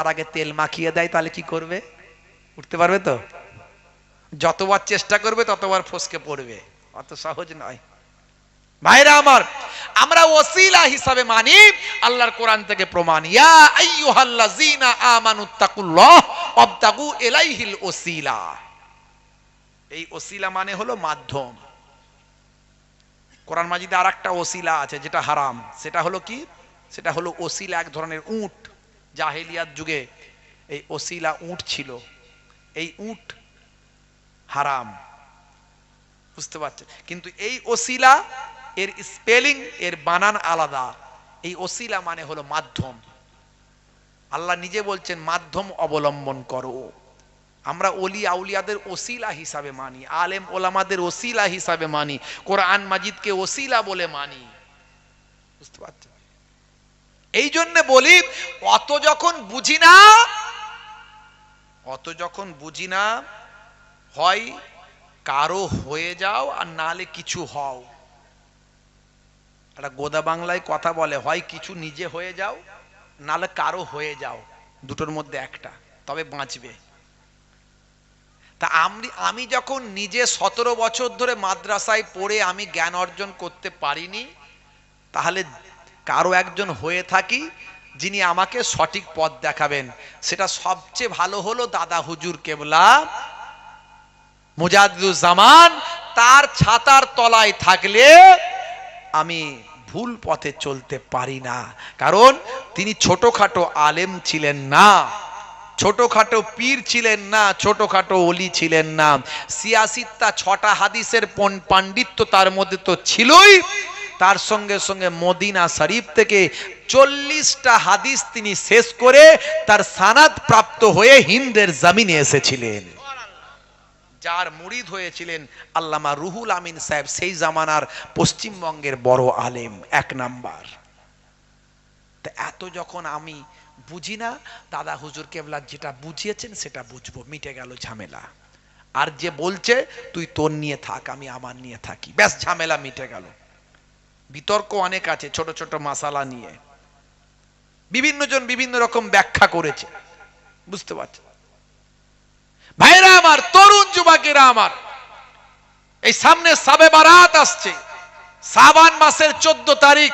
তার আগে তেল মাখিয়ে দেয় তাহলে কি করবে? উঠতে পারবে তো? যতবার চেষ্টা করবে ততবার ফসকে পড়বে, অত সহজ নয়। ভাইরা আমার, আমরা ওসিলা হিসাবে মানি, আল্লাহর কোরআন থেকে প্রমাণ, ইয়া আইয়ুহাল্লাযীনা আমানুত্তাকুল্লাহ ওয়াবতাগু ইলাইহিল ওসিলা। এই ওসিলা মানে হলো মাধ্যম। কোরআন মাজিদে আরেকটা ওসিলা আছে যেটা হারাম, সেটা হলো কি? সেটা হলো ওসিলা এক ধরনের উট। জাহেলিয়াত যুগে এই ওসিলা উট ছিল, এই উট হারাম, বুঝতে পারছেন? কিন্তু এই ওসিলা এর স্পেলিং, এর বানান আলাদা। এই ওসিলা মানে হলো মাধ্যম। আল্লাহ নিজে বলছেন মাধ্যম অবলম্বন করো। আমরা ওলি আউলিয়াদের ওসিলা হিসাবে মানি, আলেম ওলামাদের ওসিলা হিসাবে মানি, কোরআন মাজিদকে ওসিলা বলে মানি, বুঝতে পারছেন? এই জন্য বলি, অত যখন বুঝি না হয় কারো হয়ে যাও আর নালে কিছু হও। একটা গোদা বাংলায় কথা বলে, হয় কিছু নিজে হয়ে যাও নালে কারো হয়ে যাও, দুটোর মধ্যে একটা, তবে বাঁচবে। তা আমি যখন নিজে 17 বছর ধরে মাদ্রাসায় পড়ে আমি জ্ঞান অর্জন করতে পারিনি, তাহলে কারো একজন হয়ে থাকি যিনি আমাকে সঠিক পথ দেখাবেন, সেটা সবচেয়ে ভালো হলো দাদা হুজুর কেবলা মুজাদ্দিদুজ্জামান। তার ছাতার তলায় থাকলে আমি ভুল পথে চলতে পারি না, কারণ তিনি ছোটখাটো আলেম ছিলেন না, ছোটখাটো পীর ছিলেন না, ছোটখাটো ওলি ছিলেন না। সিয়াসিত্তা 6টা হাদিসের পাণ্ডিত্য তার মধ্যে তো ছিলই, তার সঙ্গে সঙ্গে মদিনা শরীফ থেকে 40টা হাদিস তিনি শেষ করে তার সানাদ প্রাপ্ত হয়ে হিন্দের জমিনে এসেছিলেন। যার মুরিদ হয়েছিলেন আল্লামা রুহুল আমিন সাহেব, সেই জামানার পশ্চিমবঙ্গের বড় আলেম, 1 নাম্বার। তা এত যখন আমি বুঝি না, দাদা হুজুর কেবলা যেটা বুঝিয়েছেন সেটা বুঝবো, মিটে গেল ঝামেলা। আর যে বলছে তুই তোর নিয়ে থাক, আমি আমার নিয়ে থাকি, ব্যাস ঝামেলা মিটে গেল। বিতর্ক অনেক আছে ছোট ছোট মাসালা নিয়ে, বিভিন্ন জন বিভিন্ন রকম ব্যাখ্যা করেছে, বুঝতে পারছেন? ভাইরা আমার, তরুণ যুবকেরা আমার, এই সামনে শাবে বারাত আসছে, শাবান মাসের 14 তারিখ,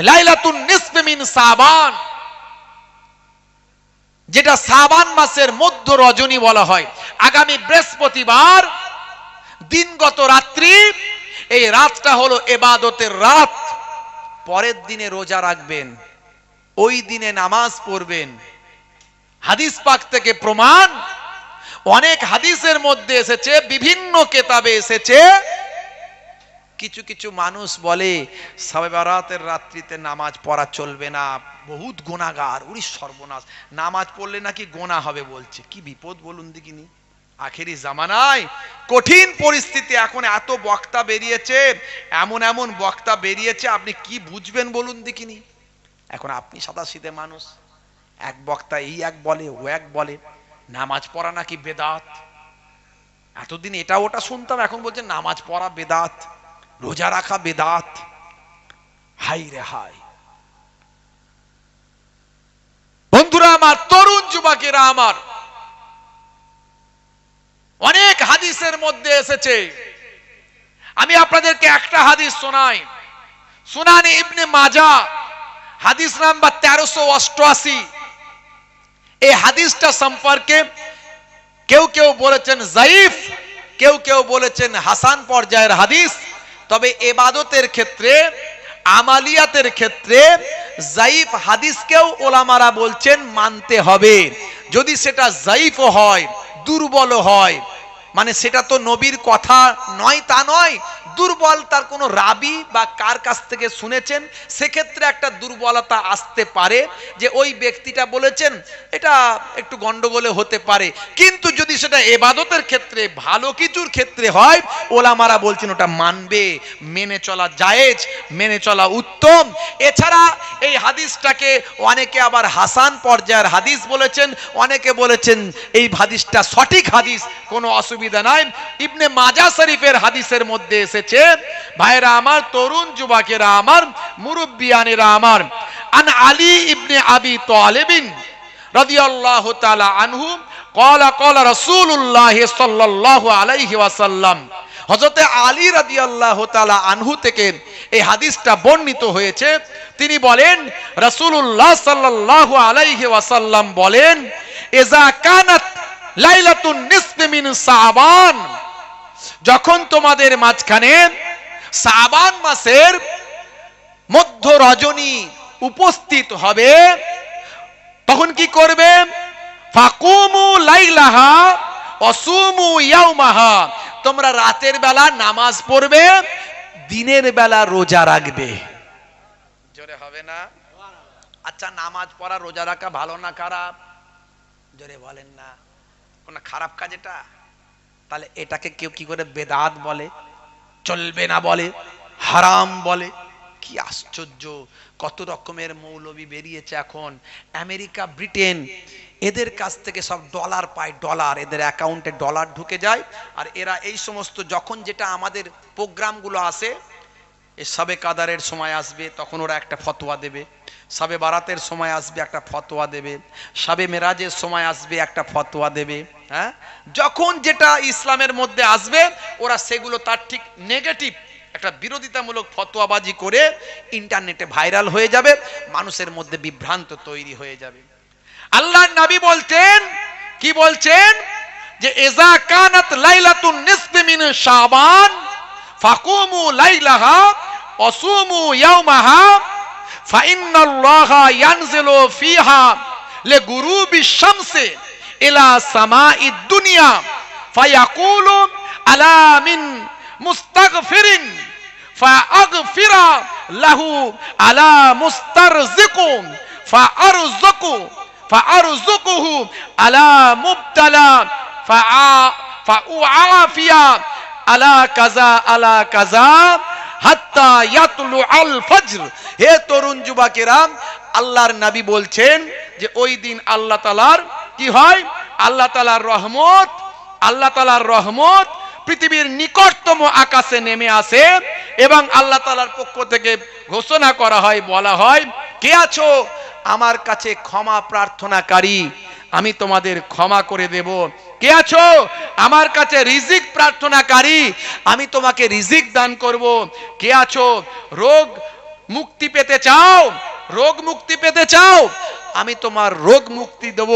লাইলাতুন নিসফ মিন শাবান, যেটা শাবান মাসের মধ্য রজনী বলা হয়। আগামী বৃহস্পতিবার দিনগত রাত্রি, এই রাতটা হলো ইবাদতের রাত। পরের দিনে রোজা রাখবেন, ওই দিনে নামাজ পড়বেন। হাদিস পাক থেকে প্রমাণ, অনেক হাদিসের মধ্যে এসেছে, বিভিন্ন কিতাবে এসেছে, কিছু কিছু মানুষ বলে শবে বারাতের রাত্রিতে নামাজ পড়া চলবে না, বহুত গুনাহগার, উনি সর্বনাশ, নামাজ পড়লে নাকি গোনা হবে বলছে। কি বিপদ বলুন দেখিনি, আখেরি জামানায় কঠিন পরিস্থিতি। এখন এত বক্তা বেরিয়েছে, এমন এমন বক্তা বেরিয়েছে, আপনি কি বুঝবেন বলুন দেখিনি? এখন আপনি সাদাসিধে মানুষ, এক বক্তা এই এক বলে, ও এক বলে, নামাজ পড়া নাকি বেদাত। এতদিন এটা ওটা শুনতাম, এখন বলছে নামাজ পড়া বেদাত, রোজা রাখা বেদাত। হাই রে হাই! বন্ধুরা আমার, তরুণ যুবকেরা আমার, অনেক হাদিসের মধ্যে এসেছে, আমি আপনাদেরকে একটা হাদিস শোনাই। সুনানে ইবনে মাজাহ হাদিস নাম্বার 1388। এই হাদিসটা সম্পর্কে কেউ কেউ বলেছেন যায়িফ, কেউ কেউ বলেছেন হাসান পর্যায়ের হাদিস। তবে ইবাদতের ক্ষেত্রে, আমালিয়াতের ক্ষেত্রে যায়িফ হাদিসকেও ওলামারা বলছেন মানতে হবে। যদি সেটা যায়িফ হয়, দুর্বল হয়, মানে সেটা তো নবীর কথা নয় তা নয়, দুর্বল, তার কোনো রাবি বা কার কাছ থেকে শুনেছেন, সেক্ষেত্রে একটা দুর্বলতা আসতে পারে, যে ওই ব্যক্তিটা বলেছেন, এটা একটু গন্ডগোলে হতে পারে। কিন্তু যদি সেটা ইবাদতের ক্ষেত্রে, ভালো কিছুর ক্ষেত্রে হয়, ওলামারা বলছেন ওটা মানবে, মেনে চলা জায়েজ, মেনে চলা উত্তম। এছাড়া এই হাদিসটাকে অনেকে আবার হাসান পর্যায়ের হাদিস বলেছেন, অনেকে বলেছেন এই হাদিসটা সঠিক হাদিস, কোনো অসুবিধা নাই। ইবনে মাজাহ শরীফের হাদিসের মধ্যে এসেছে, ভাইরা আমার, তরুণ যুবকেরা আমার, মুরব্বিয়ানেরা আমার, আন আলী ইবনে আবি তালিব রাদিয়াল্লাহু তাআলা আনহু ক্বালা রাসূলুল্লাহ সাল্লাল্লাহু আলাইহি ওয়াসাল্লাম, হযরত আলী রাদিয়াল্লাহু তাআলা আনহু থেকে এই হাদিসটা বর্ণিত হয়েছে। তিনি বলেন, রাসূলুল্লাহ সাল্লাল্লাহু আলাইহি ওয়াসাল্লাম বলেন, ইজা কানাত লাইলাতুন নিসফি মিন শাবান, যখন তোমাদের মাঝখানে শাবান মাসের মধ্য রজনী উপস্থিত হবে, তখন কি করবে? ফাকুমু লাইলাহা ওয়াসুমু ইয়াওমাহা, তোমরা রাতের বেলা নামাজ পড়বে, দিনের বেলা রোজা রাখবে। জোরে হবে না? আচ্ছা, নামাজ পড়া রোজা রাখা ভালো না খারাপ? জোরে বলেন না। কোন খারাপ কাজ এটা? তাহলে এটাকে কেউ কি করে বেদাত বলে, চলবে না বলে, হারাম বলে? কি আশ্চর্য! কত রকমের মৌলবি বেরিয়েছে এখন। আমেরিকা, ব্রিটেন, এদের কাছ থেকে সব ডলার পায়, ডলার, এদের অ্যাকাউন্টে ডলার ঢুকে যায়। আর এরা এই সমস্ত যখন যেটা আমাদের প্রোগ্রামগুলো আসে, এই সবে কাদারের সময় আসবে তখন ওরা একটা ফতোয়া দেবে, সবে বারাতের সময় আসবে একটা ফতোয়া দেবে, সবে মেরাজের সময় আসবে একটা ফতোয়া দেবে। হ্যাঁ, যখন যেটা ইসলামের মধ্যে আসবে ওরা সেগুলো তার ঠিক নেগেটিভ একটা বিরোধিতামূলক ফতোয়াবাজি করে ইন্টারনেটে ভাইরাল হয়ে যাবে, মানুষের মধ্যে বিভ্রান্ত তৈরি হয়ে যাবে। আল্লাহর নবী বলতেন, কি বলছেন? যে ইজা কানাত লাইলাতুন নিসফি মিন শাবান ফাকুমু লাইলাহা ওয়াসুমু ইয়াওমাহা ফাইন্নাল্লাহা ইয়ানজিলু ফিহা লিগুরুবিশ শামসি ইলা সামাঈদ দুনিয়া ফায়াকুলু আলা মিন মুস্তাগফিরিন ফাআগফিরা লাহু আলা মুস্তারজিকুন ফাআরযুকুহু আলা মুবতালা ফাউআফিয়া আলা কাযা আলা কাযা হাত্তা ইয়াতলু আল ফজর। হে তরুণ যুবকেরা, আল্লাহর নবী বলছেন যে ওই দিন আল্লাহ তাআলার কি হয়? আল্লাহ তাআলার রহমত, আল্লাহ তাআলার রহমত পৃথিবীর নিকটতম আকাশে নেমে আসে এবং আল্লাহ তাআলার পক্ষ থেকে ঘোষণা করা হয়, বলা হয়, কে আছো আমার কাছে ক্ষমা প্রার্থনাকারী, আমি তোমাদের ক্ষমা করে দেব। কে আছো আমার কাছে রিজিক প্রার্থনাকারী, আমি তোমাকে রিজিক দান করব। কে আছো রোগ মুক্তি পেতে চাও, রোগ মুক্তি পেতে চাও, আমি তোমার রোগ মুক্তি দেব।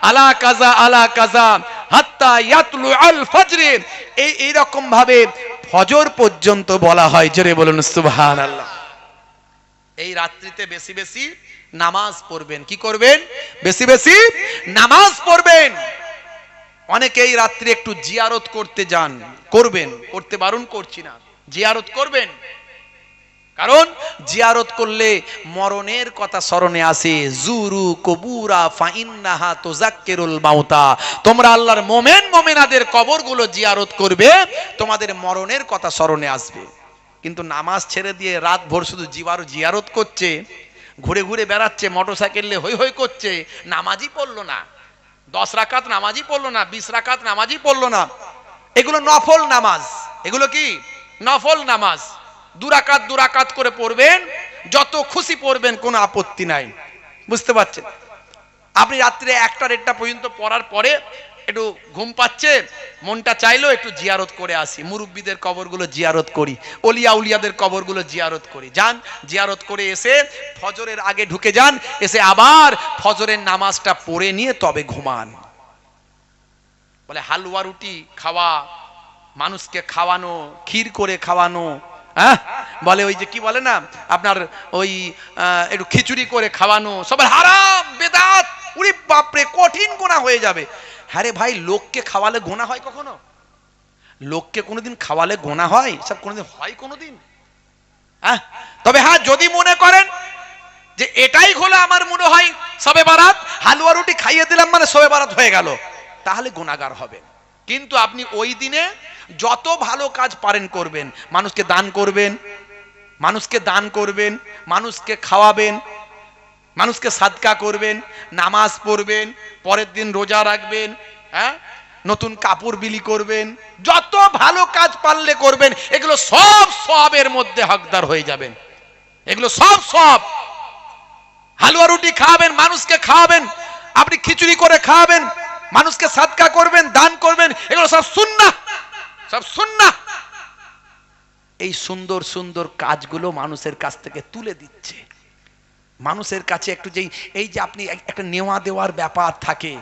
আলা কাযা আলা কাযা হাত্তা ইয়াতলু আল ফজর, এই রকম ভাবে ফজর পর্যন্ত বলা হয়। জোরে বলুন সুবহানাল্লাহ। এই রাত্রিতে বেশি বেশি নামাজ পড়বেন। কি করবেন? বেশি বেশি নামাজ পড়বেন। অনেকে এই রাত্রি একটু জিয়ারত করতে যান, করবেন, করতে বারণ করছি না, জিয়ারত করবেন। কারণ জিয়ারত করলে মরণের কথা স্মরণে আসে। জুরু কুবুরা ফাইন্নাহা তুযাক্কিরুল মাউতা, তোমরা আল্লাহর মুমিন মুমিনাদের কবরগুলো জিয়ারত করবে, তোমাদের মরণের কথা স্মরণে আসবে। কিন্তু নামাজ ছেড়ে দিয়ে রাত ভোর শুধু জিয়ারত করছে, ঘুরে ঘুরে বেড়াচ্ছে, মোটরসাইকেল নিয়ে হই হই করছে, নামাজই পড়লো না, 10 রাকাত নামাজই পড়লো না, 20 রাকাত নামাজই পড়লো না। এগুলো নফল নামাজ, এগুলো কি নফল নামাজ। 2 রাকাত করে পড়বেন, যত খুশি পড়বেন, কোনো আপত্তি নাই। বুঝতে পারছেন? আপনি রাত্রে 1টা পর্যন্ত পড়ার পরে একটু ঘুম পাচ্ছে, মনটা চাইলো একটু জিয়ারত করে আসি, মুরব্বীদের কবরগুলো জিয়ারত করি, ওলিয়া উলিয়াদের কবরগুলো জিয়ারত করি, যান জিয়ারত করে এসে ফজরের আগে ঢুকে যান, এসে আবার ফজরের নামাজটা পড়ে নিয়ে তবে ঘুমান। বলে হালুয়া রুটি খাওয়া, মানুষকে খাওয়ানো, ক্ষীর করে খাওয়ানো, বলে ওই যে কি বলে না আপনার ওই একটু খিচুড়ি করে খাওয়ানো, সবার হারাম, বেদাত। উরি বাপরে, কঠিন গুনাহ হয়ে যাবে। হ্যাঁ রে ভাই, লোককে খাওয়ালে গোনা হয় কখনো? লোককে কোনোদিন খাওয়ালে গোনা হয়? সব কোনোদিন হয় কোনোদিন? তবে হ্যাঁ, যদি মনে করেন যে এটাই হলো আমার মনে হয় সবে বারাত, হালুয়া রুটি খাইয়ে দিলাম মানে সবে বারাত হয়ে গেল, তাহলে গুনাহগার হবে। কিন্তু আপনি ওই দিনে যত ভালো কাজ পারেন করবেন, মানুষকে দান করবেন, মানুষকে দান করবেন, মানুষকে খাওয়াবেন, মানুষকে সাদকা করবেন, নামাজ পড়বেন, পরের দিন রোজা রাখবেন, নতুন কাপড় বিলি করবেন, যত ভালো কাজ পারলে করবেন। এগুলো সব সওয়াবের মধ্যে হকদার হয়ে যাবেন, এগুলো সব সওয়াব। হালুয়া রুটি খাওয়াবেন, মানুষকে খাওয়াবেন, আপনি খিচুড়ি করে খাওয়াবেন, মানুষকে সাদকা করবেন, দান করবেন, এগুলো সব সুন্নাহ, সব সুন্নাহ। এই সুন্দর সুন্দর কাজগুলো মানুষের কাছ থেকে তুলে দিচ্ছে। মানুষের কাছে একটু যেই এই যে আপনি একটা নেওয়া দেওয়ার ব্যাপার থাকে,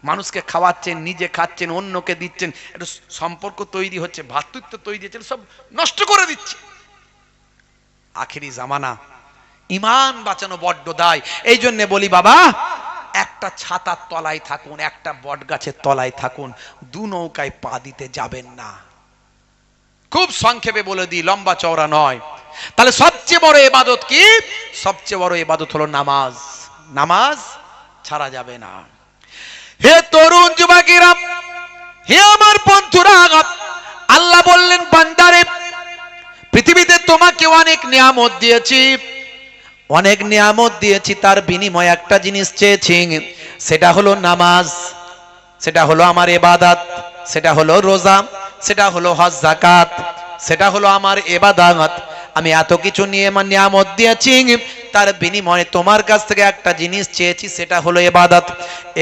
মানুষকে খাওয়াচ্ছেন, নিজে খাচ্ছেন, অন্যকে দিচ্ছেন, একটু সম্পর্ক তৈরি হচ্ছে, ভ্রাতৃত্ব তৈরি হচ্ছে, সব নষ্ট করে দিচ্ছে। আখেরি জামানা, ইমান বাঁচানো বড্ড দায়। এই জন্য বলি বাবা, একটা ছাতার তলায় থাকুন, একটা বট গাছের তলায় থাকুন, দু নৌকায় পা দিতে যাবেন না। খুব সংক্ষেপে বলে দিই, লম্বা চওড়া নয়। তাহলে সবচেয়ে বড় ইবাদত কি? সবচেয়ে বড় ইবাদত হলো নামাজ। নামাজ ছাড়া যাবে না। হে তরুণ যুবকেরা, হে আমার বন্ধুরা, আল্লাহ বললেন বান্দারে, পৃথিবীতে তোমাকে অনেক নিয়ামত দিয়েছি, অনেক নিয়ামত দিয়েছি, তার বিনিময়ে একটা জিনিস চেয়েছি, সেটা হলো নামাজ, সেটা হলো আমার ইবাদত, সেটা হলো রোজা, সেটা হলো হজ যাকাত, সেটা হলো আমার ইবাদত। আমি এত কিছু নিয়ামত দিয়েছি, তার বিনিময়ে তোমার কাছ থেকে একটা জিনিস চেয়েছি, সেটা হলো ইবাদত।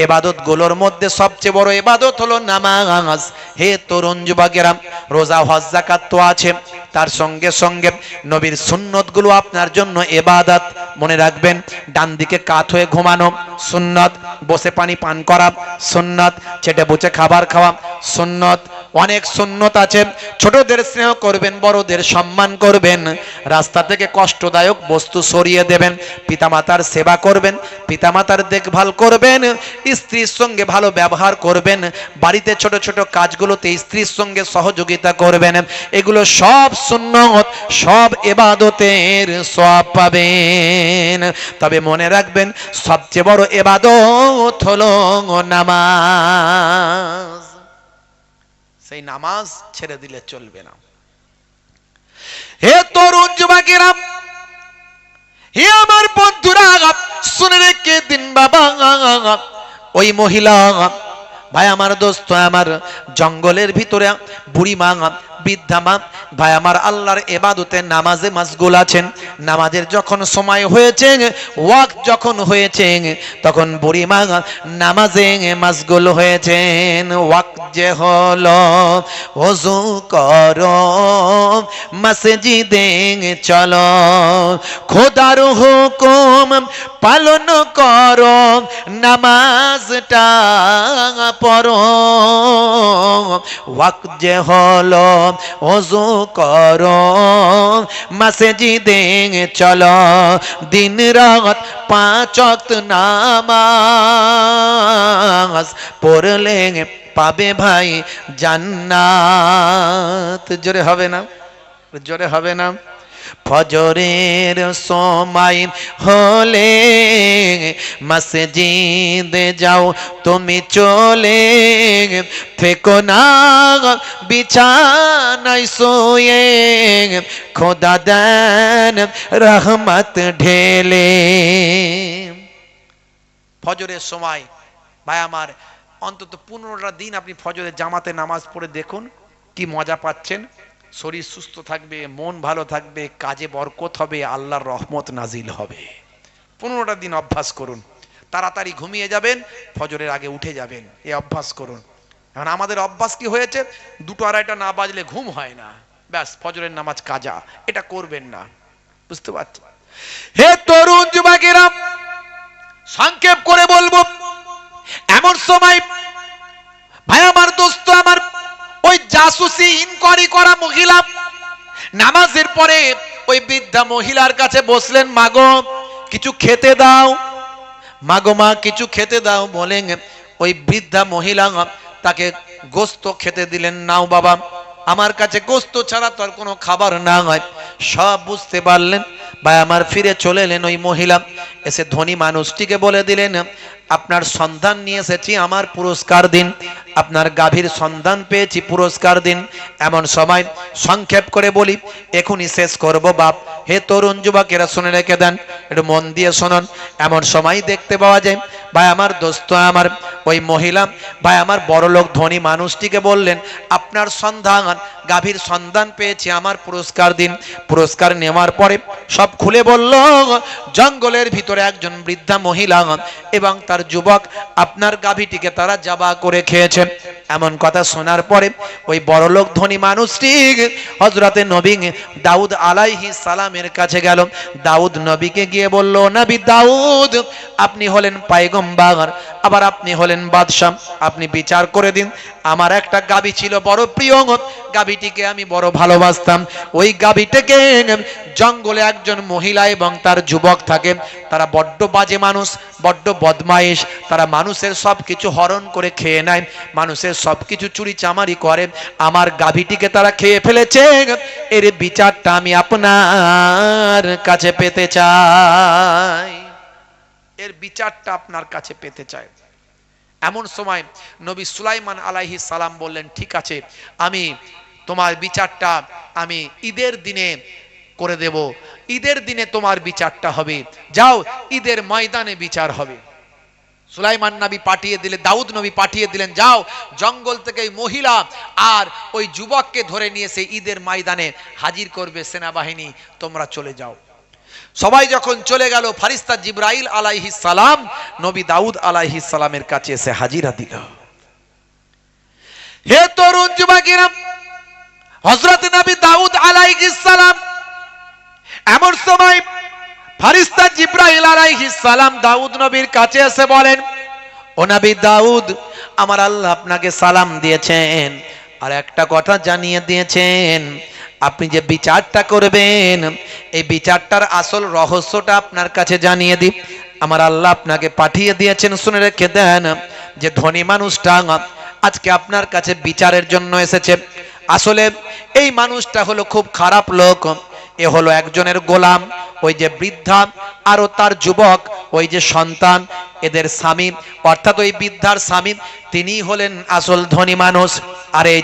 ইবাদত গুলোর মধ্যে সবচেয়ে বড় ইবাদত হলো নামাজ। হে তরুণ যুবকেরা, রোজা হজ যাকাত তো আছে, তার সঙ্গে সঙ্গে নবীর সুন্নত গুলো আপনার জন্য ইবাদত। মনে রাখবেন, ডান দিকে কাত হয়ে ঘুমানো সুন্নত, বসে পানি পান করা সুন্নত, চেটে বুচে খাবার খাওয়া সুন্নত, অনেক সুন্নত আছে। ছোটদের স্নেহ করবেন, বড়দের সম্মান করবেন, রাস্তা থেকে কষ্টদায়ক বস্তু সরিয়ে দেবেন, পিতামাতার সেবা করবেন, পিতামাতার দেখভাল করবেন, স্ত্রীর সঙ্গে ভালো ব্যবহার করবেন, বাড়িতে ছোট ছোট কাজগুলোতে স্ত্রীর সঙ্গে সহযোগিতা করবেন। এগুলো সব সুন্নত, সব ইবাদতের সওয়াব পাবেন। তবে মনে রাখবেন, সবচেয়ে বড় ইবাদত হলো নামাজ। সেই নামাজ ছেড়ে দিলে চলবে না। হে তরুণ যুবকেরা, হে আমার বন্ধুরা, শুনে রেখে দিন বাবা, ওই মহিলা ভাই আমার, দোস্ত আমার, জঙ্গলের ভিতরে বুড়ি মা, বৃদ্ধা মা, ভাই আমার, আল্লাহর ইবাদতে নামাজে মাশগুল আছেন। নামাজের যখন সময় হয়েছে, ওয়াক্ত যখন হয়েছে, তখন বুড়ি মা নামাজে মাশগুল হয়েছেন। ওয়াক্ত যে হলো, ওযু করো, মসজিদে চলো, খোদার হুকুম পালন করো, নামাজটা পড়ো। ওয়াক্ত যে হলো, ওযু করো, মসজিদে চলো, দিন রাত 5 ওয়াক্ত নামাজ পড়লে পাবে ভাই জান্নাত। জোরে হবে না? জোরে হবে না? ফজরের সময় হলে মসজিদে যাও তুমি চলে, থেকো না বিছানায় শুয়ে, খোদা দেন রহমত ঢেলে। ফজরের সময় ভাই আমার, অন্তত 15টা দিন আপনি ফজরের জামাতে নামাজ পড়ে দেখুন, কি মজা পাচ্ছেন। শরীর সুস্থ থাকবে, মন ভালো থাকবে, কাজে বরকত হবে, আল্লাহর রহমত নাজিল হবে। 15টা দিন অভ্যাস করুন। তাড়াতাড়ি ঘুমিয়ে যাবেন, ফজরের আগে উঠে যাবেন, এই অভ্যাস করুন। এখন আমাদের অভ্যাস কি হয়েছে, 2টো 2:30 না বাজলে ঘুম হয় না, ব্যাস ফজরের নামাজ কাজা। এটা করবেন না, বুঝতে পারছেন? হে তরুণ যুবকেরা, সংক্ষেপ করে বলবো, এমন সময় ভাই আমার, দোস্ত আমার, ওই জাসুসি ইনকোয়ারি করা মহিলা নামাজের পরে ওই বৃদ্ধা মহিলার কাছে বসলেন, মাগো কিছু খেতে দাও, মাগো মা কিছু খেতে দাও বলেন। ওই বৃদ্ধা মহিলা তাকে গোস্ত খেতে দিলেন। নাও বাবা, আমার কাছে গোস্ত ছাড়া তো আর কোনো খাবার না হয়। সব বুঝতে পারলেন ভাই আমার, ফিরে চলে এলেন ওই মহিলা, এসে ধনী মানুষটিকে বলে দিলেন, আপনার সন্ধান নিয়ে এসেছি, আমার পুরস্কার দিন। আপনার গাভীর সন্ধান পেয়েছি, পুরস্কার দিন। এমন সময় সংক্ষেপ করে বলি, এখনই শেষ করব বাপ। হে তরুণ যুবকেরা, শুনে রেখে দেন, একটু মন দিয়ে শুনুন। এমন সময় দেখতে পাওয়া যায় ভাই আমার, দোস্ত আমার, ওই মহিলা ভাই আমার বড়লোক ধনী মানুষটিকে বললেন, আপনার সন্ধান, গাভীর সন্ধান পেয়েছি, আমার পুরস্কার দিন। পুরস্কার নেওয়ার পরে সব খুলে বলল, জঙ্গলের ভিতরে একজন বৃদ্ধা মহিলা এবং তার যুবক আপনার গাভীটিকে তারা জবা করে খেয়েছে। এমন কথা শোনার পরে ওই বড়লোক ধনী মানুষটি হযরতে নবী দাউদ আলাইহিস সালামের কাছে গেল। দাউদ নবীকে গিয়ে বলল, নবী দাউদ, আপনি হলেন পয়গম্বর, আবার আপনি হলেন বাদশাহ, আপনি বিচার করে দিন। আমার একটা গাভী ছিল বড় প্রিয়, গাভীটিকে আমি বড় ভালোবাসতাম। ওই গাভীটাকে জঙ্গলে একজন মহিলা এবং তার যুবক থাকে, তারা বড্ড বাজে মানুষ, বড্ড বদমাইশ, তারা মানুষের সব কিছু হরণ করে খেয়ে নেয়, মানুষের সব কিছু চুরি চামারি করে। আমার গাভীটিকে তারা খেয়ে ফেলেছে, এর বিচারটা আমি আপনার কাছে পেতে চাই, এর বিচারটা আপনার কাছে পেতে চাই। এমন সময় নবী সুলাইমান আলাইহিস সালাম বললেন, ঠিক আছে, আমি তোমার বিচারটা আমি ঈদের দিনে করে দেব, ঈদের দিনে তোমার বিচারটা হবে, যাও ঈদের ময়দানে বিচার হবে। সুলাইমান নবী পাঠিয়ে দিলেন, দাউদ নবী পাঠিয়ে দিলেন, যাও জঙ্গল থেকে এই মহিলা আর ওই যুবককে ধরে নিয়ে এসে ঈদের ময়দানে হাজির করবে সেনাবাহিনী, তোমরা চলে যাও। সবাই যখন চলে গেল, ফারিস্তা জিবরাইল আলাইহিস সালাম নবী দাউদ আলাইহিস সালামের কাছে এসে হাজিরা দিল। হে তরুণ যুবকেরা, হযরত নবী দাউদ আলাইহিস সালাম, এমন সময় ফারিস্তা জিবরাইল আলাইহিস সালাম দাউদ নবীর কাছে এসে বলেন, ও নবী দাউদ, আমার আল্লাহ আপনাকে সালাম দিয়েছেন আর একটা কথা জানিয়ে দিয়েছেন, আপনি যে বিচারটা করবেন এই বিচারটার আসল রহস্যটা আপনার কাছে জানিয়ে দিই। আমার আল্লাহ আপনাকে পাঠিয়ে দিয়েছেন, শুনে রেখে দেন, যে ধনী মানুষটা আজকে আপনার কাছে বিচারের জন্য এসেছে। আসলে এই মানুষটা হলো খুব খারাপ লোক, এ হলো একজনের গোলাম। ওই যে বৃদ্ধা আরো তার যুবক, ওই যে সন্তান, এদের স্বামী অর্থাৎ ওই বৃদ্ধার স্বামী, তিনি হলেন আসল ধনী মানুষ। আর এই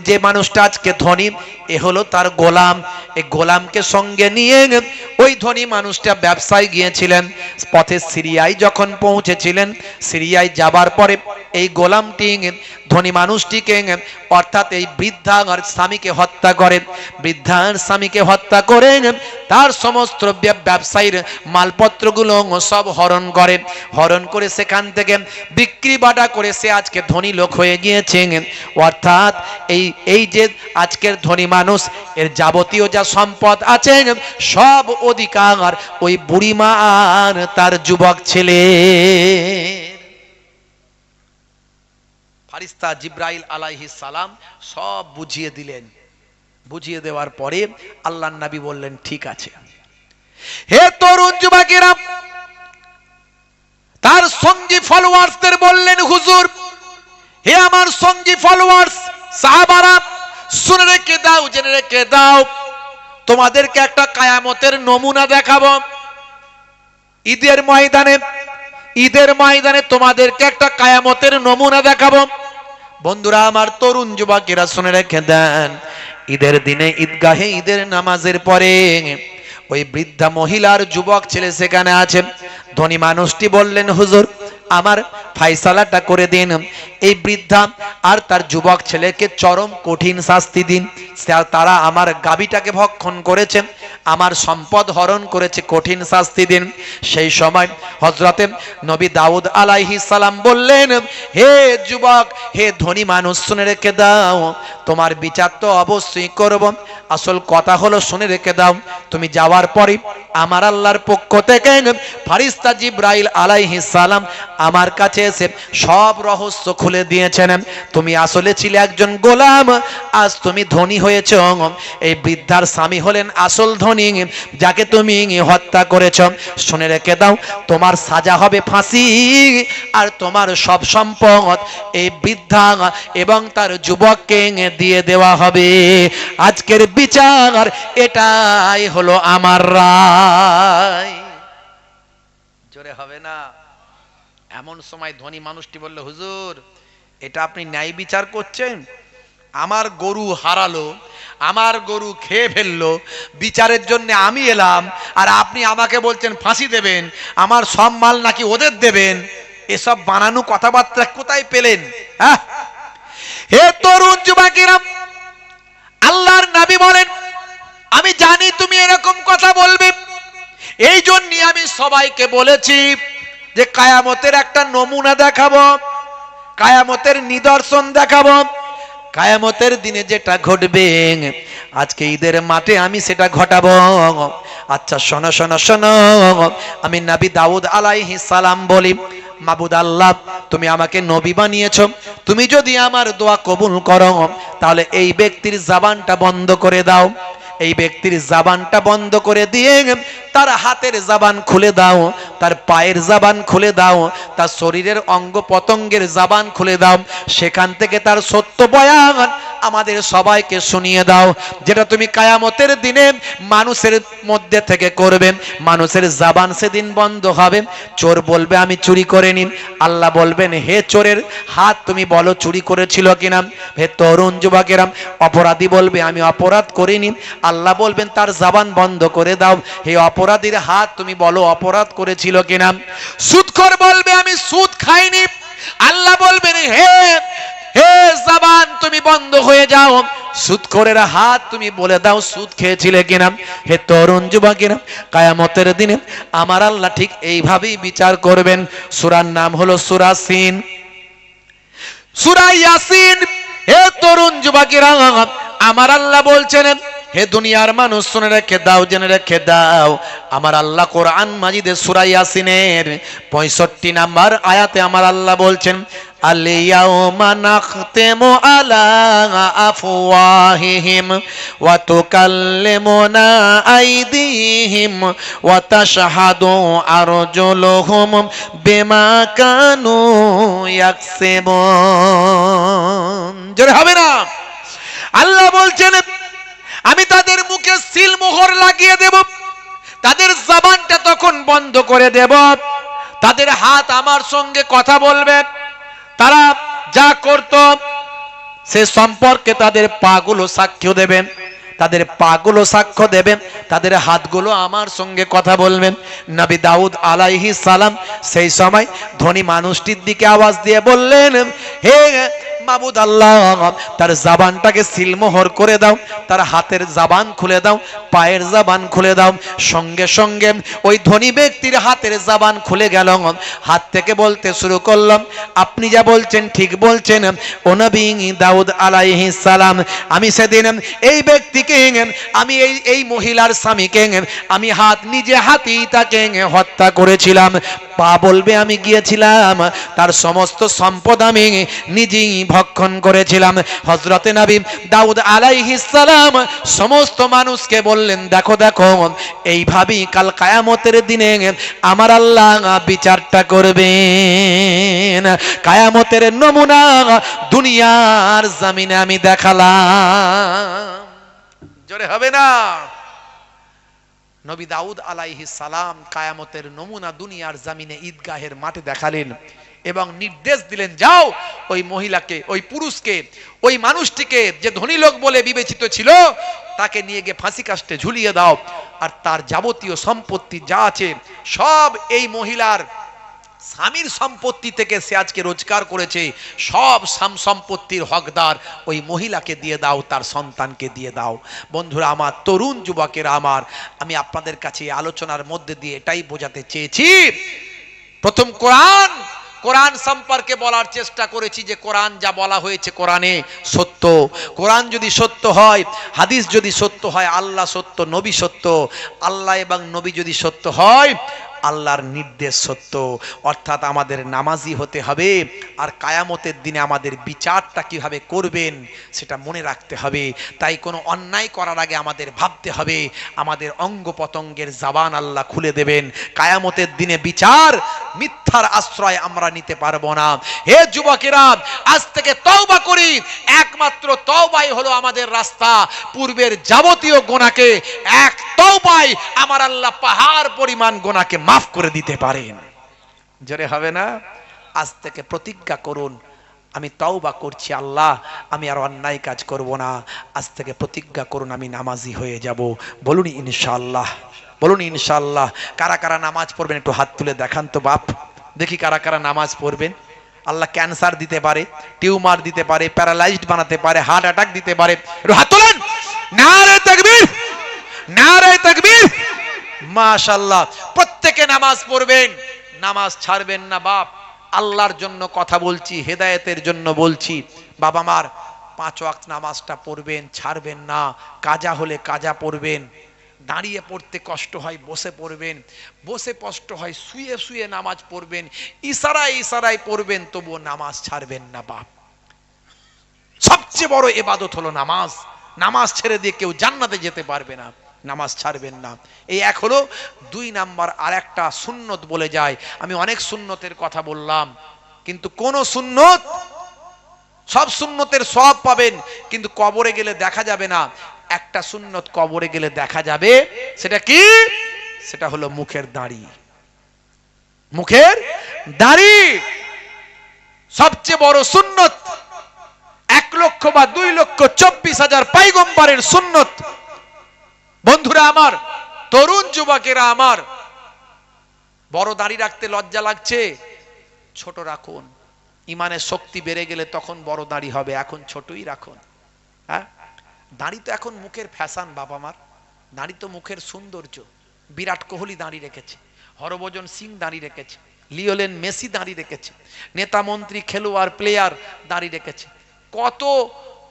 যে মানুষটা আজকে ধনী, এ হলো তার গোলাম। এই গোলামকে সঙ্গে নিয়ে ওই ধনী মানুষটা ব্যবসায় গিয়েছিলেন। পথে সিরিয়ায় যখন পৌঁছেছিলেন, সিরিয়ায় যাবার পরে এই গোলামটি ধনী মানুষটিকে অর্থাৎ এই বৃদ্ধার স্বামীকে হত্যা করে। বৃদ্ধার স্বামীকে হত্যা করে তার সমস্ত ব্যবসায়ীর মালপত্রগুলো সব হরণ করে, হরণ করে সেখান থেকে বিক্রি বাটা করে সে আজকে ধনী লোক হয়ে গিয়েছে। অর্থাৎ এই যে আজকের ধনী মানুষ, এর যাবতীয় যা সম্পদ আছে সব অধিকার ওই বুড়িমা আর তার যুবক ছেলে। ফারিস্তা জিবরাইল আলাইহিস সালাম সব বুঝিয়ে দিলেন। বুঝিয়ে দেওয়ার পরে আল্লাহর নবী বললেন, ঠিক আছে। হে তরুণ যুবকেরা, তার সঙ্গী ফলোয়ার্সদের বললেন, হুজুর, হে আমার সঙ্গী ফলোয়ার্স সাহাবারা, শুনে রেখে দাও, জেনে রেখে দাও, তোমাদেরকে একটা কিয়ামতের নমুনা দেখাবো। ঈদের ময়দানে তোমাদেরকে একটা কিয়ামতের নমুনা দেখাবো। বন্ধুরা আমার, তরুণ যুবকেরা শুনে রেখে দেন, ঈদের দিনে ঈদগাহে ঈদের নামাজের পরে ওই বৃদ্ধা মহিলার যুবক ছেলে সেখানে আছে। ধনী মানুষটি বললেন, হুজুর, আমার ফায়সালাটা করে দিন, এই বৃদ্ধা আর তার যুবক ছেলেকে চরম কঠিন শাস্তি দিন। তারা আমার গাভীটাকে ভক্ষণ করেছে, আমার সম্পদ হরণ করেছে, কঠিন শাস্তি দিন। সেই সময় হযরতে নবী দাউদ আলাইহিস সালাম বললেন, হে যুবক, হে ধনী মানুষ, শুনে রেখে দাও, তোমার বিচার তো অবশ্যই করব। আসল কথা হলো, শুনে রেখে দাও, তুমি যাওয়ার পরে আমার আল্লাহর পক্ষ থেকে ফারিস্তা জিবরাইল আলাইহিস সালাম আমার কাছে এসে সব রহস্য খুলে দিয়েছেন। তুমি আসলে ছিলে একজন গোলাম, আজ তুমি ধনী হয়েছ। এই বৃদ্ধার স্বামী হলেন আসল ধনী, যাকে তুমি হত্যা করেছ। শুনে রেখে দাও, তোমার সাজা হবে ফাঁসি, আর তোমার সব সম্পদ এই বৃদ্ধা এবং তার যুবককে দিয়ে দেওয়া হবে। আজকের বিচার এটাই হলো আমার রায়। জোরে হবে না? এমন সময় ধনী মানুষটি বলল, হুজুর, এটা আপনি ন্যায় বিচার করছেন? আমার গরু হারালো, আমার গরু খেয়ে ফেললো, বিচারের জন্য আমি এলাম, আর আপনি আমাকে বলছেন ফাঁসি দেবেন, আমার সব মাল নাকি ওদের দেবেন। এসব বানানো কথাবার্তা কোথায় পেলেন? হে তরুণ যুবকেরা, আল্লাহর নবী বলেন আমি জানি তুমি এরকম কথা বলবে, এই জন্য আমি সবাইকে বলেছি যে কিয়ামতের একটা নমুনা দেখাবো, কিয়ামতের নিদর্শন দেখাবো। কিয়ামতের দিনে যেটা ঘটবে আজকে ঈদের মাঠে আমি সেটা ঘটাবো। আচ্ছা শোনো শোনো শোনো, আমি নবী দাউদ আলাইহিস সালাম বলি, মাবুদ আল্লাহ তুমি আমাকে নবী বানিয়েছো, তুমি যদি আমার দোয়া কবুল করো তাহলে এই ব্যক্তির জবানটা বন্ধ করে দাও, এই ব্যক্তির জবানটা বন্ধ করে দিয়ে তার হাতের জবান খুলে দাও, তার পায়ের জবান খুলে দাও, তার শরীরের অঙ্গ পতঙ্গের জবান খুলে দাও, সেখান থেকে তার সত্য বয়ান আমাদের সবাইকে শুনিয়ে দাও, যেটা তুমি কিয়ামতের দিনে মানুষের মধ্যে থেকে করবে। মানুষের জবান সেদিন বন্ধ হবে। চোর বলবে আমি চুরি করিনি, আল্লাহ বলবেন হে চোরের হাত তুমি বলো চুরি করেছিল কিনা। হে তরুণ যুবকেরা, অপরাধী বলবে আমি অপরাধ করিনি, আল্লাহ বলবেন তার জবান বন্ধ করে দাও। হে অপরাধীর হাত তুমি বলো অপরাধ করেছিল কিনা। সুদখোর বলবে আমি সুদ খাইনি, আল্লাহ বলবেন হে হে জবান তুমি বন্ধ হয়ে যাও, সুদখোরের হাত তুমি বলে দাও সুদ খেয়েছিলে কিনা। হে তরুণ যুবকেরা, কিয়ামতের দিনে আমার আল্লাহ ঠিক এইভাবেই বিচার করবেন। সূরার নাম হলো সূরা সিন, সূরা ইয়াসিন। হে তরুণ যুবকেরা, আমার আল্লাহ বলছেন হে দুনিয়ার মানুষ শুনে রেখে দাও, জেনে রেখে দাও, আমার আল্লাহ কোরআন মাজিদে সূরা ইয়াসিনের 65 নাম্বার আয়াতে আমার আল্লাহ বলছেন আল-ইয়াওমা নাখতিমু আলা আফওয়াহিহিম ওয়া তুকাল্লিমুনা আইদিহিম ওয়া তাশহাদু আরজুলুহুম বিমা কানু ইয়াকসিবুন। জোরে হবে না? আল্লাহ বলছেন আমি তাদের মুখে সিল মোহর লাগিয়ে দেব, তাদের জবানটা তখন বন্ধ করে দেব, তাদের হাত আমার সঙ্গে কথা বলবে, তারা যা করত সে সম্পর্কে তাদের পাগুলো সাক্ষ্য দেবেন, তাদের পাগুলো সাক্ষ্য দেবেন, তাদের হাতগুলো আমার সঙ্গে কথা বলবেন। নবী দাউদ আলাইহিস সালাম সেই সময় ধনী মানুষটির দিকে আওয়াজ দিয়ে বললেন হে মাবুদ আল্লাহ তার জবানটাকে সিলমোহর করে দাও, তার হাতের জবান খুলে দাও, পায়ের জবান খুলে দাও। সঙ্গে সঙ্গে ওই ধনী ব্যক্তির হাতের জবান খুলে গেল, হাত থেকে বলতে শুরু করলাম আপনি যা বলছেন ঠিক বলছেন ও নবী দাউদ আলাইহিস সালাম, আমি সেদিন এই ব্যক্তিকে আমি এই মহিলার স্বামীকে আমি নিজে হাতেই তাকে হত্যা করেছিলাম। পা বলবে আমি গিয়েছিলাম তার সমস্ত সম্পদ আমি নিজেই ভক্ষণ করেছিলাম। হযরতে নবী দাউদ আলাইহিস সালাম সমস্ত মানুষকে বললেন দেখো দেখো এইভাবেই কাল কিয়ামতের দিনে আমার আল্লাহ বিচারটা করবেন। কিয়ামতের নমুনা দুনিয়ার জমিনে আমি দেখালাম। জোরে হবে না? নবী দাউদ আলাইহিস সালাম কিয়ামতের নমুনা দুনিয়ার জমিনে ঈদগাহের মাঠে দেখালেন এবং নির্দেশ দিলেন যাও ওই মহিলাকে, ওই পুরুষকে, ওই মানুষটিকে যে ধনী লোক বলে বিবেচিত ছিল তাকে নিয়ে গিয়ে ফাঁসি কাস্টে ঝুলিয়ে দাও, আর তার যাবতীয় সম্পত্তি যা আছে সব এই মহিলার স্বামীর সম্পত্তি থেকে সে আজকে রোজগার করেছে সব সম্পত্তির হকদার ওই মহিলাকে দিয়ে দাও, তার সন্তানকে দিয়ে দাও। বন্ধুরা আমার, তরুণ যুবকেরা আমার, আমি আপনাদের কাছে আলোচনার মধ্যে দিয়ে এটাই বোঝাতে চেয়েছি, প্রথম কোরআন সম্পর্কে বলার চেষ্টা করেছি যে কোরআন যা বলা হয়েছে কোরআনে সত্য। কোরআন যদি সত্য হয়, হাদিস যদি সত্য হয়, আল্লাহ সত্য, নবী সত্য, আল্লাহ এবং নবী যদি সত্য হয়, আল্লাহর নির্দেশ সত্য। অর্থাৎ আমাদের নামাজি হতে হবে, আর কিয়ামতের দিনে আমাদের বিচারটা কিভাবে করবেন সেটা মনে রাখতে হবে। তাই কোনো অন্যায় করার আগে আমাদের ভাবতে হবে, আমাদের অঙ্গ পতঙ্গের জবান আল্লাহ খুলে দেবেন। কিয়ামতের দিনে বিচার মিথ্যার আশ্রয় আমরা নিতে পারবো না। হে যুবকেরা, আজ থেকে তওবা করি, একমাত্র তওবাই হলো আমাদের রাস্তা। পূর্বের যাবতীয় গুনাহকে এক তওবায় আমার আল্লাহ পাহাড় পরিমাণ গুনাহকে মাফ করে দিতে পারেন। জোরে হবে না? আজ থেকে প্রতিজ্ঞা করুন আমি তওবা করছি, আল্লাহ আমি আর অন্যায় কাজ করব না। আজ থেকে প্রতিজ্ঞা করুন আমি নামাজি হয়ে যাব। বলুন ইনশাআল্লাহ, বলুন ইনশাআল্লাহ। কারা কারা নামাজ পড়বেন একটু হাত তুলে দেখান তো বাপ। দেখি কারা কারা নামাজ পড়বেন। আল্লাহ ক্যান্সার দিতে পারে, টিউমার দিতে পারে, প্যারালাইজড বানাতে পারে, হার্ট অ্যাটাক দিতে পারে। একটু হাত তোলেন। নারে তাকবীর, নারে তাকবীর। মাশাআল্লাহ। প্রত্যেকে নামাজ পড়বেন, নামাজ ছাড়বেন না বাপ। আল্লাহর জন্য কথা বলছি, হেদায়েতের জন্য বলছি। বাবা মার 5 ওয়াক্ত নামাজটা পড়বেন, ছাড়বেন না। কাজা হলে কাজা পড়বেন। দাঁড়িয়ে পড়তে কষ্ট হয় বসে পড়বেন, বসে কষ্ট হয় শুয়ে শুয়ে নামাজ পড়বেন, ইশারায় ইশারায় পড়বেন, তবুও নামাজ ছাড়বেন না বাপ। সবচেয়ে বড় ইবাদত হলো নামাজ। নামাজ ছেড়ে দিয়ে কেউ জান্নাতে যেতে পারবে না। নামাজ ছাড়বেন না। এই এক হলো। 2 নাম্বার আর একটা সুন্নত বলে যায়। আমি অনেক সুন্নতের কথা বললাম, কিন্তু কোন সুন্নত, সব সুন্নতের সওয়াব পাবেন, কিন্তু কবরে গেলে দেখা যাবে না। একটা সুন্নত কবরে গেলে দেখা যাবে। সেটা কি? সেটা হলো মুখের দাড়ি। মুখের দাড়ি সবচেয়ে বড় সুন্নত। 1 লক্ষ বা 2,24,000 পয়গম্বরের সুন্নত। বন্ধুরা আমার, তরুণ যুবকেরা আমার, বড় দাড়ি রাখতে লজ্জা লাগছে, ছোট রাখুন। ইমানের শক্তি বেড়ে গেলে তখন বড় দাড়ি হবে, এখন ছোটই রাখুন। হ্যাঁ, দাড়ি তো এখন মুখের ফ্যাশন বাবা মার। দাড়ি তো মুখের সৌন্দর্য। বিরাট কোহলি দাড়ি রেখেছে, হরভজন সিং দাড়ি রেখেছে, লিওনেল মেসি দাড়ি রেখেছে, নেতা মন্ত্রী খেলোয়াড় প্লেয়ার দাড়ি রেখেছে, কত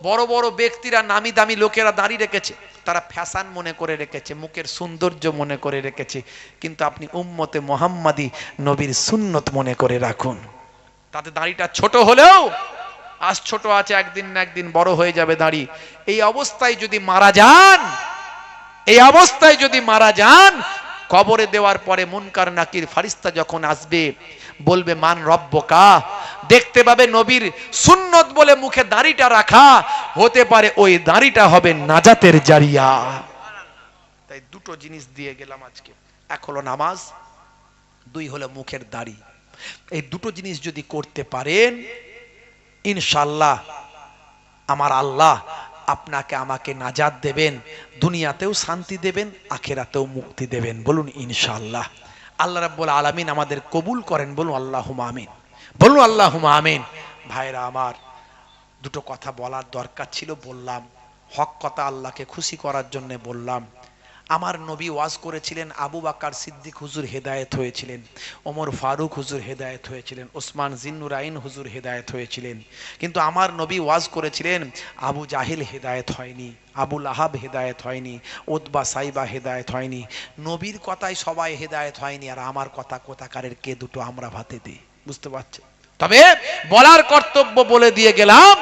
বড় বড় ব্যক্তিরা নামি দামি লোকেরা দাড়ি রেখেছে। তারা ফ্যাশন মনে করে রেখেছে, মুখের সৌন্দর্য মনে করে রেখেছে। কিন্তু আপনি উম্মতে মুহাম্মাদি নবীর সুন্নত মনে করে রাখুন। তাতে দাড়িটা ছোট হলেও আজ ছোট আছে, একদিন না একদিন বড় হয়ে যাবে দাড়ি। এই অবস্থায় যদি মারা যান, এই অবস্থায় যদি মারা যান, কবরে দেওয়ার পরে মুনকার নাকির ফারিস্তা যখন আসবে, বলবে মান রব্বকা, দেখতে পাবে নবীর সুন্নত বলে মুখে দাড়িটা রাখা, হতে পারে ওই দাড়িটা হবে নাজাতের জারিয়া। তাই 2টো জিনিস দিয়ে গেলাম আজকে। 1 হলো নামাজ, 2 হলো মুখের দাড়ি। এই 2টো জিনিস যদি করতে পারেন, ইনশাআল্লাহ আমার আল্লাহ আপনাকে আমাকে নাজাত দেবেন, দুনিয়াতেও শান্তি দেবেন, আখিরাতেও মুক্তি দেবেন। বলুন ইনশাআল্লাহ। আল্লাহ রাব্বুল আলামিন আমাদের কবুল করেন। বলুন আল্লাহুম্মা আমিন, বলুন আল্লাহুম্মা আমিন। ভাইরা আমার, 2টো কথা বলার দরকার ছিল, বললাম। হক কথা, আল্লাহকে খুশি করার জন্য বললাম। আমার নবী ওয়াজ করেছিলেন, আবু বকর সিদ্দিক হুজুর হেদায়েত হয়েছিলেন, ওমর ফারুক হুজুর হেদায়েত হয়েছিলেন, ওসমান জিন্নুরাইন হুজুর হেদায়েত হয়েছিলেন। কিন্তু আমার নবী ওয়াজ করেছিলেন, আবু জাহিল হেদায়েত হয়নি, আবু লাহাব হেদায়েত হয়নি, উতবা সাইবা হেদায়েত হয়নি। নবীর কথায় সবাই হেদায়েত হয়নি, আর আমার কথা কোথাকারের কে, দুটো আমরা ভাতে দিই। বুঝতে পারছেন? তবে বলার কর্তব্য বলে দিয়ে গেলাম।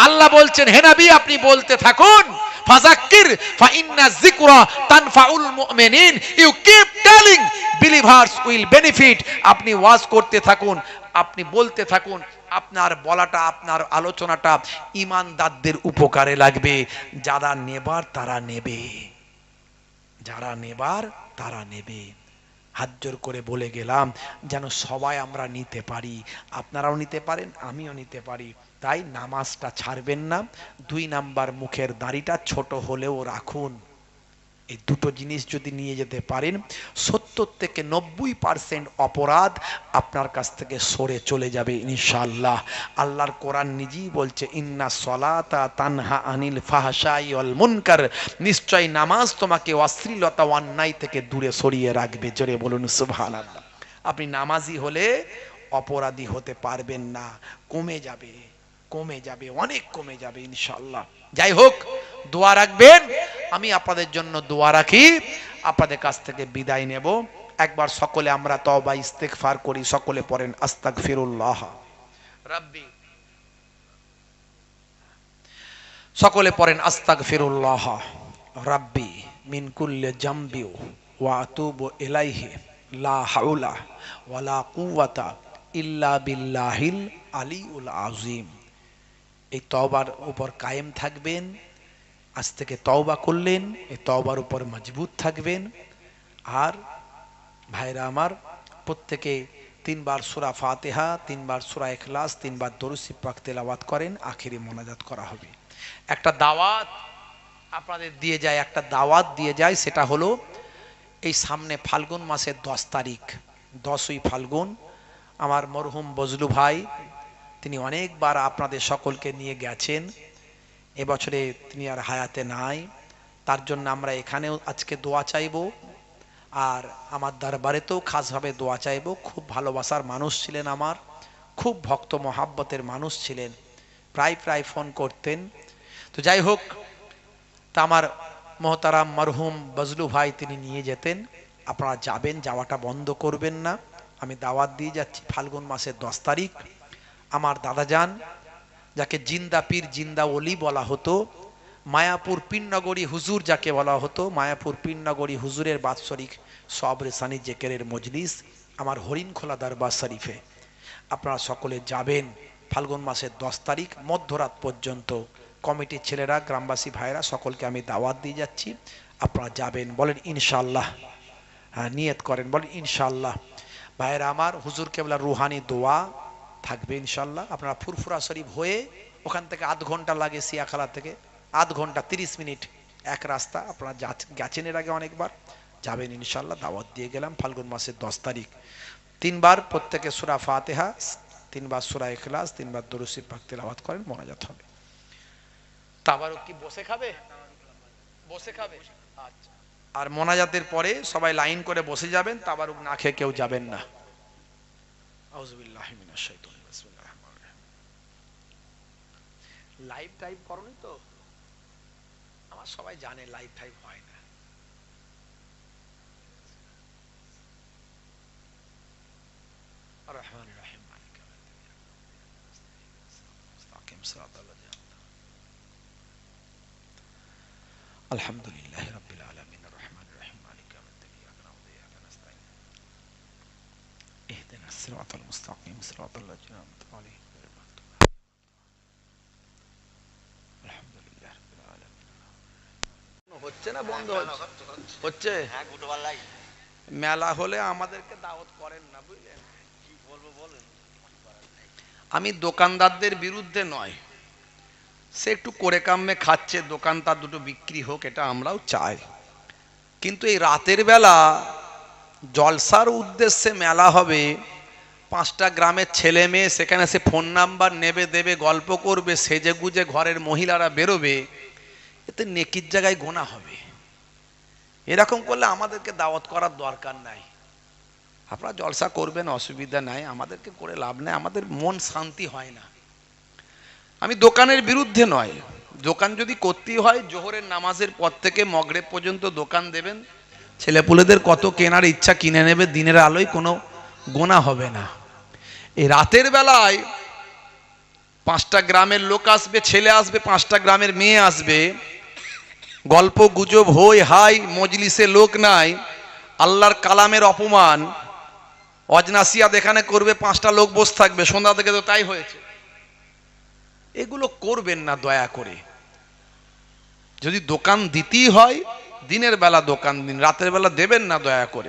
আল্লাহ বলছেন, হে নবী আপনি বলতে থাকুন, ফাযাক্কির ফাইন্না যিকরা তানফাউল মুমিনিন। You keep telling, believers will benefit. আপনি ওয়াজ করতে থাকুন, আপনি বলতে থাকুন। আপনার বলাটা, আপনার আলোচনাটা ঈমানদারদের উপকারে লাগবে। যারা নেবার তারা নেবে, যারা নেবার তারা নেবে। হাত জোর করে বলে গেলাম, যেন সবাই আমরা নিতে পারি। আপনারাও নিতে পারেন, আমিও নিতে পারি। তাই নামাজটা ছাড়বেন না। 2 নাম্বার, মুখের দাড়িটা ছোট হলেও রাখুন। এই 2টো জিনিস যদি নিয়ে যেতে পারেন, 70 থেকে 90% অপরাধ আপনার কাছ থেকে সরে চলে যাবে ইনশাআল্লাহ। আল্লাহর কোরআন নিজেই বলছে, ইন্না সলাতা তানহা আনিল ফাহশাই ওয়াল মুনকার। নিশ্চয় নামাজ তোমাকে অশ্লীলতা ও অন্যায় থেকে দূরে সরিয়ে রাখবে। জোরে বলুন সুবহানাল্লাহ। আপনি নামাজি হলে অপরাধী হতে পারবেন না, কমে যাবে, কমে যাবে, অনেক কমে যাবে ইনশাআল্লাহ। যাই হোক, দোয়া রাখবেন। আমি আপনাদের জন্য দোয়া রাখি। আপনাদের কাছ থেকে বিদায় নেব। একবার সকলে আমরা তওবা ইস্তেগফার করি। সকলে পড়েন আস্তাগফিরুল্লাহ রাব্বি। সকলে পড়েন আস্তাগফিরুল্লাহ রাব্বি মিন কুল্লি জামবি ওয়া আতুবু ইলাইহি লা হাওলা ওয়ালা কুওয়াতা ইল্লা বিল্লাহিল আলিউল আযীম। এই তওবার উপর কায়েম থাকবেন। আজ থেকে তওবা করলেন, এই তওবার উপর মজবুত থাকবেন। আর ভাইরা আমার, প্রত্যেকে 3 বার সূরা ফাতিহা, 3 বার সূরা ইখলাস, 3 বার দরুদ শরীফ পাক তেলাওয়াত করেন। আখেরি মোনাজাত করা হবে। একটা দাওয়াত আপনাদের দিয়ে যায়, একটা দাওয়াত দিয়ে যায়। সেটা হলো এই সামনে ফাল্গুন মাসের 10 তারিখ, 10ই ফাল্গুন আমার মরহুম বজলু ভাই, তিনি অনেকবার আপনাদের সকলকে নিয়ে গেছেন। এবছরে তিনি আর হায়াতে নাই, তার জন্য আমরা এখানেও আজকে দোয়া চাইব, আর আমার দরবারেতেও খাসভাবে দোয়া চাইব। খুব ভালোবাসার মানুষ ছিলেন, আমার খুব ভক্ত মহাব্বতের মানুষ ছিলেন, প্রায় প্রায় ফোন করতেন। তো যাই হোক, তা আমার মহতারাম মরহুম বজলু ভাই তিনি নিয়ে যেতেন। আপনারা যাবেন, যাওয়াটা বন্ধ করবেন না। আমি দাওয়াত দিয়ে যাচ্ছি ফাল্গুন মাসের 10 তারিখ। আমার দাদাজান, যাকে জিন্দা পীর জিন্দা ওলি বলা হতো, মায়াপুর পীরনগরী হুজুর যাকে বলা হতো, মায়াপুর পীরনগরী হুজুরের বাৎসরিক সবরে সানি জেকেরের মজলিস আমার হরিণখোলা দরবার শরীফে। আপনারা সকলে যাবেন ফাল্গুন মাসের 10 তারিখ মধ্যরাত পর্যন্ত। কমিটির ছেলেরা, গ্রামবাসী ভাইরা সকলকে আমি দাওয়াত দিয়ে যাচ্ছি, আপনারা যাবেন। বলেন ইনশাআল্লাহ। হ্যাঁ, নিয়ত করেন, বলেন ইনশাআল্লাহ। ভাইয়েরা আমার, হুজুর কেবলা রুহানি দোয়া থাকবে ইনশাআল্লাহ। আপনারা ফুরফুরা শরীফ হয়ে ওখান থেকে আধ ঘন্টা লাগে, সিয়াখালা থেকে আধ ঘন্টা 30 মিনিট এক রাস্তা। আপনারা গেছেন এর আগে অনেকবার, যাবেন ইনশাআল্লাহ। দাওয়াত দিয়ে গেলাম ফাল্গুন মাসের 10 তারিখ। 3 বার প্রত্যেকে সূরা ফাতিহা, 3 বার সূরা ইখলাস, 3 বার দরুদ শরীফ পাক তেলাওয়াত করেন, মোনাজাত হবে। তাবারুক কি বসে খাবে? বসে খাবে, আচ্ছা। আর মোনাজাতের পরে সবাই লাইন করে বসে যাবেন, তাবারুক না খেয়ে কেউ যাবেন না। আউযুবিল্লাহি মিনাশ শাইতানির বিসমিল্লাহির রহমানির রহিম। লাইভ টাইপ করনি তো? আমার সবাই জানে লাইভ টাইপ হয় না। আর রহমানির রহিম, মালিক মুস্তাকিম সিরাতাল লাযিনা আলহামদুলিল্লাহি রাব্বিল আলামিন আর রহমানির রহিম মালিক ইয়াউমিদ্দিন ইয়াকা না'বুদু ওয়া ইয়াকা নাস্তাঈন ইহদিনাস সিরাতাল মুস্তাকিম সিরাতাল লাযিনা আন'আমতা আলাইহিম গায়রিল মাগদুবি আলহামদুলিল্লাহি রাব্বিল আলামিন। হচ্ছে না বন্ধ হচ্ছে? হচ্ছে। হ্যাঁ, গুটবার লাগে। মেলা হলে আমাদেরকে দাওয়াত করেন না, বুঝলেন? কি বলবো বলেন। আমি দোকানদারদের বিরুদ্ধে নয়, সে একটু করে কামে খাচ্ছে, দোকান তার দুটো বিক্রি হোক, এটা আমরাও চাই। কিন্তু এই রাতের বেলা জলসার উদ্দেশ্যে মেলা হবে, 5টা গ্রামের ছেলে মেয়ে সেখানে সে ফোন নাম্বার নেবে, দেবে, গল্প করবে, সেজে গুজে ঘরের মহিলারা বেরোবে, এতে নেকির জায়গায় গোনা হবে। এরকম করলে আমাদেরকে দাওয়াত করার দরকার নাই। আপনারা জলসা করবেন, অসুবিধা নাই, আমাদেরকে করে লাভ নেই, আমাদের মন শান্তি হয় না। আমি দোকানের বিরুদ্ধে নয়, দোকান যদি করতেই হয় জোহরের নামাজের পর থেকে মগরিব পর্যন্ত দোকান দেবেন, ছেলেপুলেদের কত কেনার ইচ্ছা কিনে নেবে, দিনের আলোয় কোনো গোনা হবে না। এই রাতের বেলায় 5টা গ্রামের লোক আসবে, ছেলে আসবে, 5টা গ্রামের মেয়ে আসবে, গল্প গুজব হই হাই, মজলিসে লোক নাই, আল্লাহর কালামের অপমান অজনাসিয়াত এখানে করবে, 5টা লোক বসে থাকবে, সন্ধ্যা থেকে তো তাই হয়েছে। এগুলো করবেন না দয়া করে। যদি দোকান দিতেই হয় দিনের বেলা দোকান দিন, রাতের বেলা দেবেন না দয়া করে।